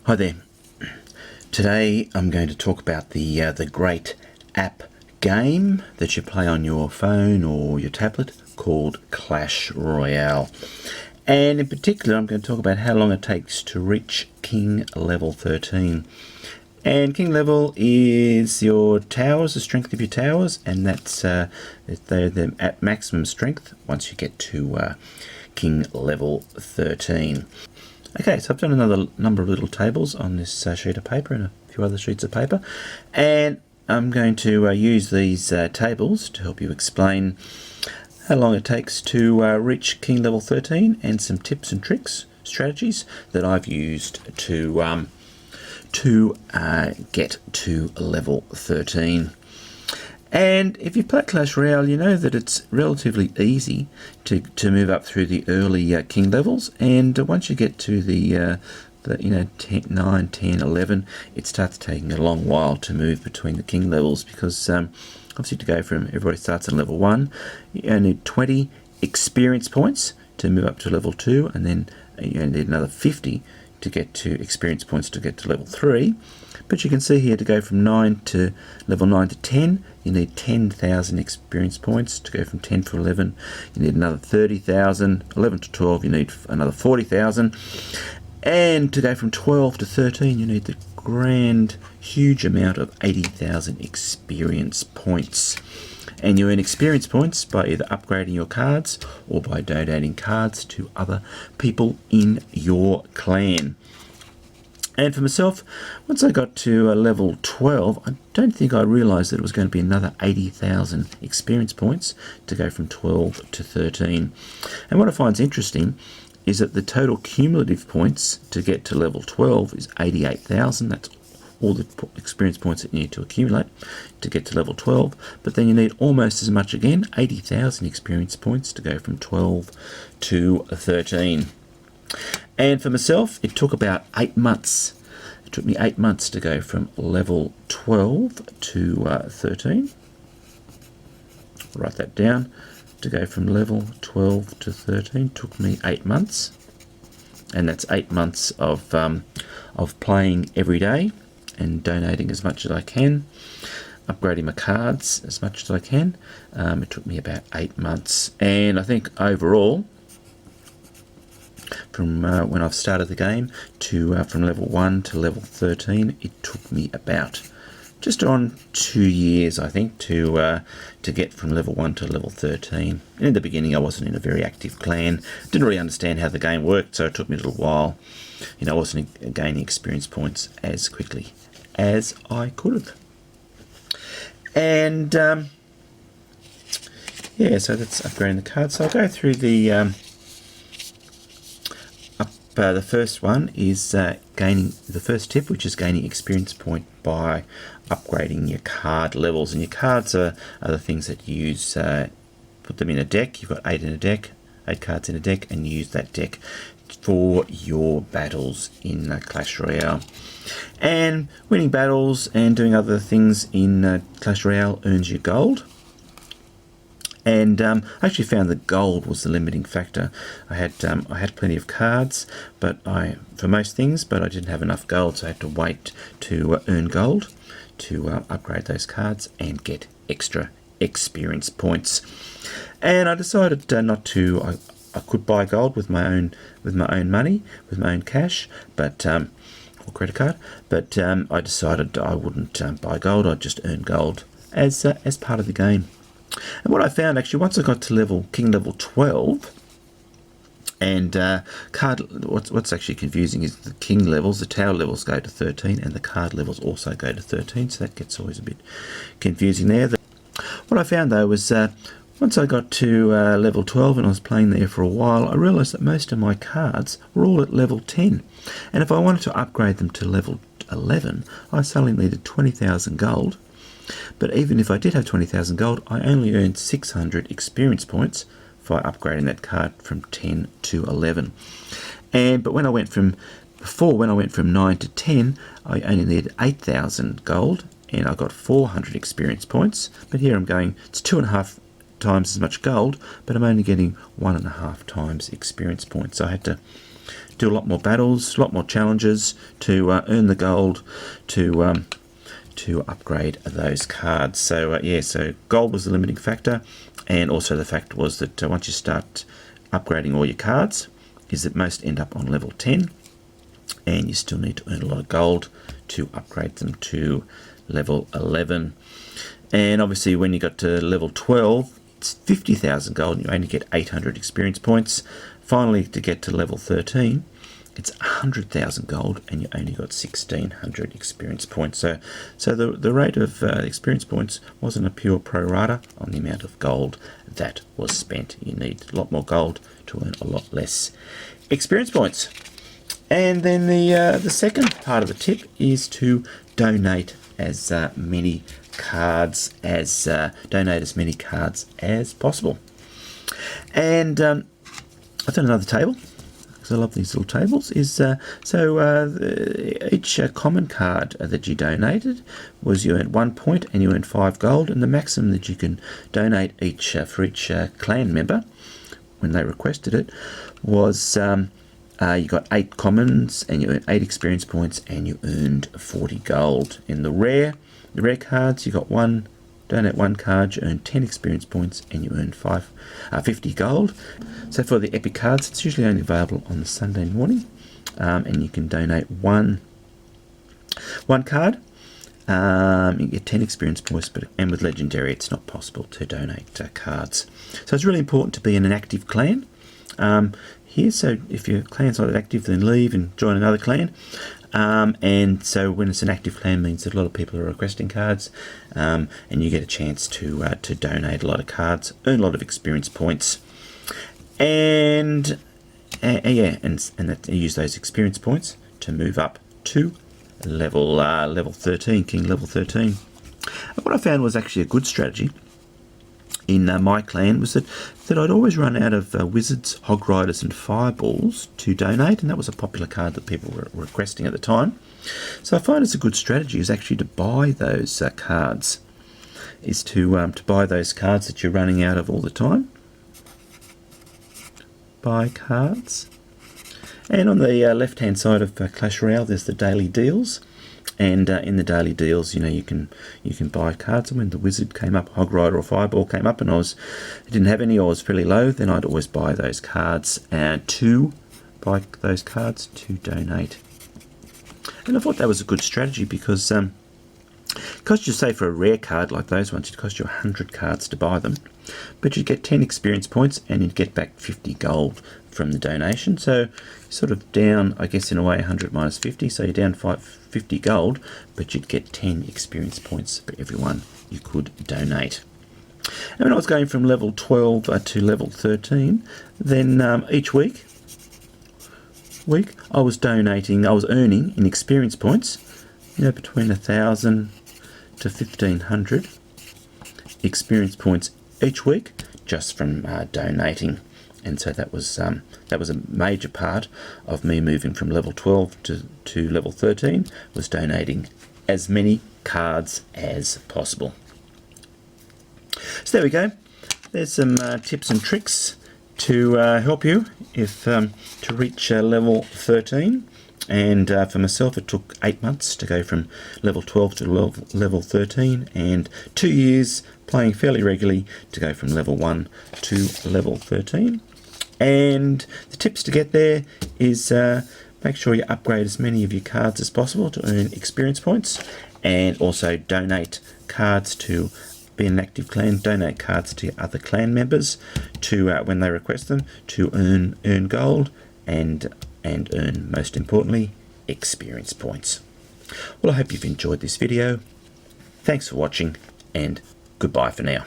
Hi there. Today I'm going to talk about the great app game that you play on your phone or your tablet called Clash Royale. And in particular I'm going to talk about how long it takes to reach King level 13. And King level is your towers, the strength of your towers, and that's they're at maximum strength once you get to King level 13. Okay, so I've done another number of little tables on this sheet of paper and a few other sheets of paper, and I'm going to use these tables to help you explain how long it takes to reach King level 13 and some tips and tricks, strategies that I've used to get to level 13. And if you've played Clash Royale, you know that it's relatively easy to move up through the early King levels, and once you get to the 10, 9, 10, 11, it starts taking a long while to move between the King levels, because obviously to go from everybody starts at level 1, you only need 20 experience points to move up to level 2, and then you only need another 50 to get to experience points to get to level 3. But you can see here, to go from level 9 to 10, you need 10,000 experience points. To go from 10 to 11, you need another 30,000. 11 to 12, you need another 40,000. And to go from 12 to 13, you need the grand, huge amount of 80,000 experience points. And you earn experience points by either upgrading your cards or by donating cards to other people in your clan. And for myself, once I got to level 12, I don't think I realised that it was going to be another 80,000 experience points to go from 12 to 13. And what I find interesting is that the total cumulative points to get to level 12 is 88,000. That's all the experience points that you need to accumulate to get to level 12. But then you need almost as much again, 80,000 experience points to go from 12 to 13. And for myself, it took about 8 months. It took me 8 months to go from level 12 to 13. I'll write that down. To go from level 12 to 13 took me 8 months. And that's 8 months of playing every day and donating as much as I can, upgrading my cards as much as I can. It took me about 8 months. And I think overall, from when I've started the game to from level 1 to level 13, it took me about just on 2 years, I think, to get from level 1 to level 13. And in the beginning, I wasn't in a very active clan, didn't really understand how the game worked, so it took me a little while. I wasn't gaining experience points as quickly as I could have. And yeah, so that's upgrading the cards. So I'll go through the the first one is gaining the first tip, which is gaining experience point by upgrading your card levels. And your cards are the things that you use, put them in a deck. You've got 8 in a deck, 8 cards in a deck, and you use that deck for your battles in Clash Royale. And winning battles and doing other things in Clash Royale earns you gold. And I actually found that gold was the limiting factor. I had plenty of cards, for most things, but I didn't have enough gold, so I had to wait to earn gold to upgrade those cards and get extra experience points. And I decided not to. I could buy gold with my own money, with my own cash, but or credit card. But I decided I wouldn't buy gold. I'd just earn gold as part of the game. And what I found, actually, once I got to King level 12, and what's actually confusing is the King levels, the tower levels go to 13, and the card levels also go to 13, so that gets always a bit confusing there. What I found, though, was once I got to level 12 and I was playing there for a while, I realised that most of my cards were all at level 10. And if I wanted to upgrade them to level 11, I suddenly needed 20,000 gold. But even if I did have 20,000 gold, I only earned 600 experience points for upgrading that card from 10 to 11. But when I went from 9 to 10, I only needed 8,000 gold, and I got 400 experience points. But here I'm going, it's 2.5 times as much gold, but I'm only getting 1.5 times experience points. So I had to do a lot more battles, a lot more challenges to earn the gold to upgrade those cards. So yeah, so gold was the limiting factor, and also the fact was that once you start upgrading all your cards, is that most end up on level 10, and you still need to earn a lot of gold to upgrade them to level 11. And obviously when you got to level 12, it's 50,000 gold and you only get 800 experience points. Finally, to get to level 13, it's 100,000 gold and you only got 1,600 experience points. So the rate of experience points wasn't a pure pro rata on the amount of gold that was spent. You need a lot more gold to earn a lot less experience points. And then the second part of the tip is to donate as many cards as possible. And I've done another table because I love these little tables. Each common card that you donated was you earned 1 point and you earned 5 gold, and the maximum that you can donate for each clan member when they requested it was you got 8 commons and you earned 8 experience points and you earned 40 gold. In the rare cards, you got donate 1 card, you earn 10 experience points and you earn 50 gold. So for the epic cards, it's usually only available on the Sunday morning, and you can donate one card. You get 10 experience points, and with legendary it's not possible to donate cards. So it's really important to be in an active clan here. So if your clan's not active, then leave and join another clan. And so when it's an active clan, means that a lot of people are requesting cards, and you get a chance to donate a lot of cards, earn a lot of experience points, and that use those experience points to move up to level 13, King level 13. And what I found was actually a good strategy in my clan was that I'd always run out of wizards, hog riders and fireballs to donate, and that was a popular card that people were requesting at the time. So I find it's a good strategy is actually to buy those cards, is to buy those cards that you're running out of all the time. Buy cards. And on the left hand side of Clash Royale there's the daily deals. And in the daily deals, you can buy cards. And when the wizard came up, hog rider or fireball came up, and I didn't have any, or was fairly low, then I'd always buy those cards to donate. And I thought that was a good strategy because it cost you, say for a rare card like those ones, it cost you 100 cards to buy them, but you'd get 10 experience points and you'd get back 50 gold from the donation. So sort of down, I guess in a way, 100 minus 50, so you're down 50 gold, but you'd get 10 experience points for every one you could donate. And when I was going from level 12 to level 13, then each week I was earning in experience points, between 1,000 to 1,500 experience points each week just from donating. And so that was a major part of me moving from level 12 to level 13, was donating as many cards as possible. So there we go. There's some tips and tricks to help you to reach level 13. And for myself, it took 8 months to go from level 12 to level 13, and 2 years playing fairly regularly to go from level 1 to level 13. And the tips to get there is make sure you upgrade as many of your cards as possible to earn experience points, and also donate cards to be an active clan. Donate cards to your other clan members to when they request them, to earn gold and earn, most importantly, experience points. Well, I hope you've enjoyed this video. Thanks for watching, and goodbye for now.